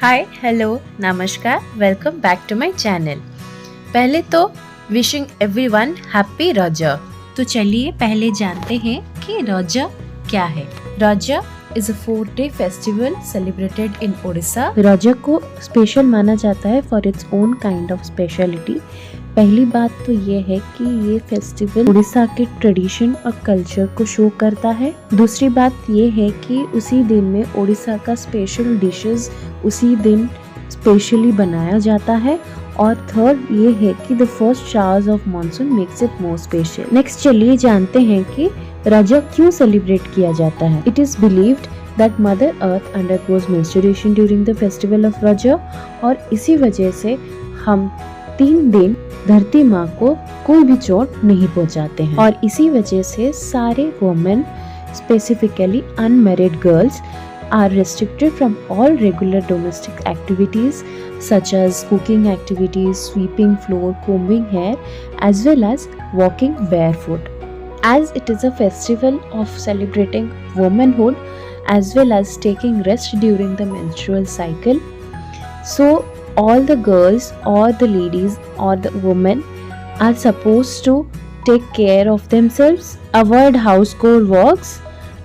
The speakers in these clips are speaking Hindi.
हाय हेलो नमस्कार, welcome back to my channel. पहले तो विशिंग एवरीवन हैप्पी रजा। तो चलिए पहले जानते हैं कि रजा क्या है। Raja is a 4-day festival celebrated in Odisha. Raja को स्पेशल माना जाता है for its own kind of speciality. पहली बात तो ये है कि ये फेस्टिवल उड़ीसा के ट्रेडिशन और कल्चर को शो करता है। दूसरी बात ये है कि उसी दिन में उड़ीसा का स्पेशल डिशेस उसी दिन स्पेशली बनाया जाता है। और थर्ड ये है कि the first showers of monsoon makes it more special. Next चलिए जानते हैं कि रजा क्यों सेलिब्रेट किया जाता है। It is believed that Mother Earth undergoes menstruation during the festival of Raja और इसी वजह से हम 3 दिन धरती माँ को कोई भी चोट नहीं पहुँचाते हैं। और इसी वजह से सारे women specifically unmarried girls are restricted from all regular domestic activities such as cooking activities, sweeping floor, combing hair as well as walking barefoot. As it is a festival of celebrating womanhood as well as taking rest during the menstrual cycle, so all the girls or the ladies or the women are supposed to take care of themselves, avoid household works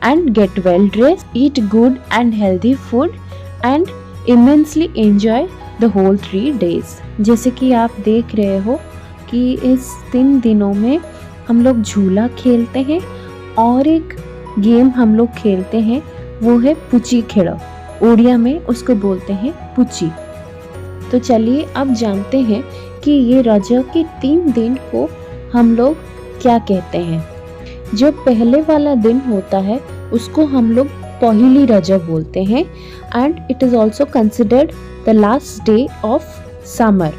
and get well dressed, eat good and healthy food and immensely enjoy the whole 3 days. जैसे कि आप देख रहे हो कि इस 3 दिनों में हम लोग झूला खेलते हैं और एक गेम हम लोग खेलते हैं, वो है पुची खेड़ा। ओडिया में उसको बोलते हैं पुची। तो चलिए अब जानते हैं कि ये रजा के 3 दिन को हम लोग क्या कहते हैं। जो पहले वाला दिन होता है उसको हम लोग पहली रजा बोलते हैं and it is also considered the last day of summer,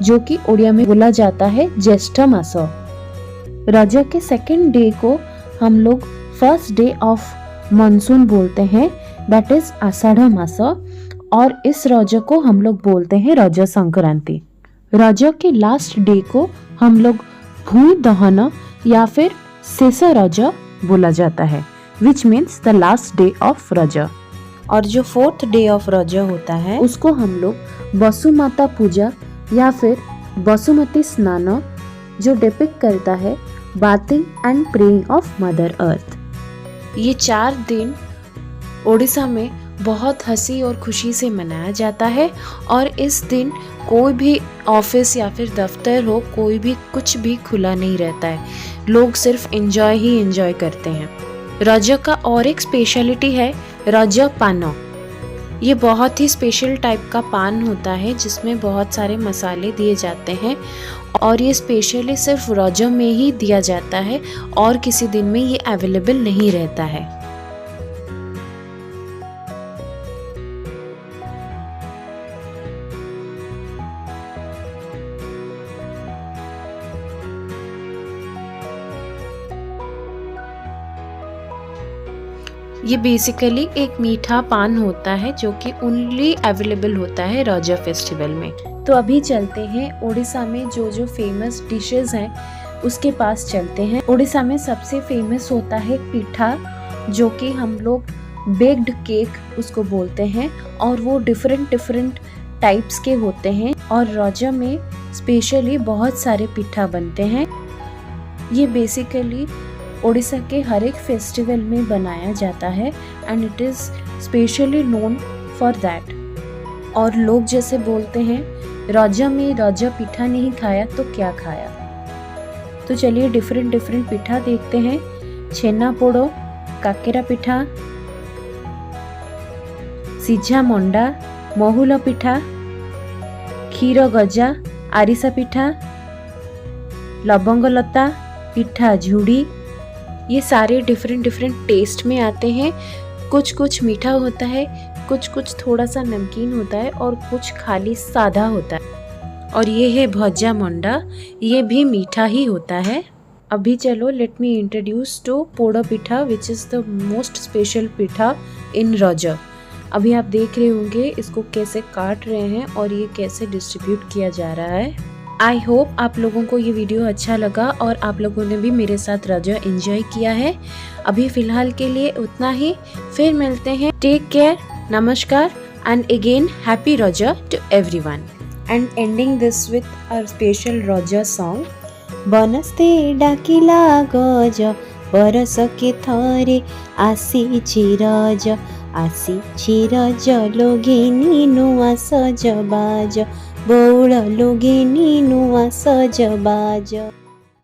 जो कि ओडिया में बोला जाता है ज्येष्ठ मास। रजा के सेकेंड डे को हम लोग फर्स्ट डे ऑफ मानसून बोलते हैं, दैट इज आषाढ़ मास। और इस रजा को हम लोग बोलते हैं रजा संक्रांति। रजा के लास्ट डे को हम लोग भूमि दहन या फिर शेष रजा बोला जाता है, which means the last day of Raja. और जो 4th डे ऑफ रजा होता है उसको हम लोग वसुमाता पूजा या फिर वसुमती स्नान, जो डिपिक्ट करता है bathing and praying of mother earth. ये 4 दिन ओडिशा में बहुत हंसी और खुशी से मनाया जाता है और इस दिन कोई भी ऑफिस या फिर दफ्तर हो, कोई भी कुछ भी खुला नहीं रहता है। लोग सिर्फ एंजॉय ही एंजॉय करते हैं। रजा का और एक स्पेशलिटी है रजा पानो। ये बहुत ही स्पेशल टाइप का पान होता है जिसमें बहुत सारे मसाले दिए जाते हैं और ये स्पेशली सिर्फ रजा में ही दिया जाता है और किसी दिन में ये अवेलेबल नहीं रहता है। ये बेसिकली एक मीठा पान होता है जो कि ओनली अवेलेबल होता है रजा फेस्टिवल में। तो अभी चलते हैं ओडिशा में जो फेमस डिशेस हैं उसके पास चलते हैं। ओडिशा में सबसे फेमस होता है पिठा, जो कि हम लोग बेक्ड केक उसको बोलते हैं और वो डिफरेंट टाइप्स के होते हैं और रजा में स्पेशली बहुत सारे पिठा बनते हैं। ये बेसिकली ओडिशा के हर एक फेस्टिवल में बनाया जाता है and it is specially known for that. और लोग जैसे बोलते हैं रजा में रजा पिठा नहीं खाया तो क्या खाया। तो चलिए डिफरेंट पिठा देखते हैं। छेना पोड़ो, काकेरा पिठा, सिझा मंडा, महुल पिठा, क्षीर गजा, आरिसा पिठा, लवंग लता पिठा, झुड़ी। ये सारे डिफरेंट टेस्ट में आते हैं। कुछ मीठा होता है, कुछ थोड़ा सा नमकीन होता है और कुछ खाली सादा होता है। और ये है भज्जा मंडा, ये भी मीठा ही होता है। अभी चलो let me introduce to Poda Pitha which is the most special pitha in Raja. अभी आप देख रहे होंगे इसको कैसे काट रहे हैं और ये कैसे डिस्ट्रीब्यूट किया जा रहा है। आई होप आप लोगों को ये वीडियो अच्छा लगा और आप लोगों ने भी मेरे साथ रजा एंजॉय किया है। अभी फ़िलहाल के लिए उतना ही, फिर मिलते हैं। टेक केयर, नमस्कार। And again, happy Raja to everyone. And ending this with our special Raja song. बनस्ते डाकिला गज बरसके थरे आसीछि रज आसीछि रज लोगिनी नुआ सजबाज बौल लोगिनी नुआ सजबाज।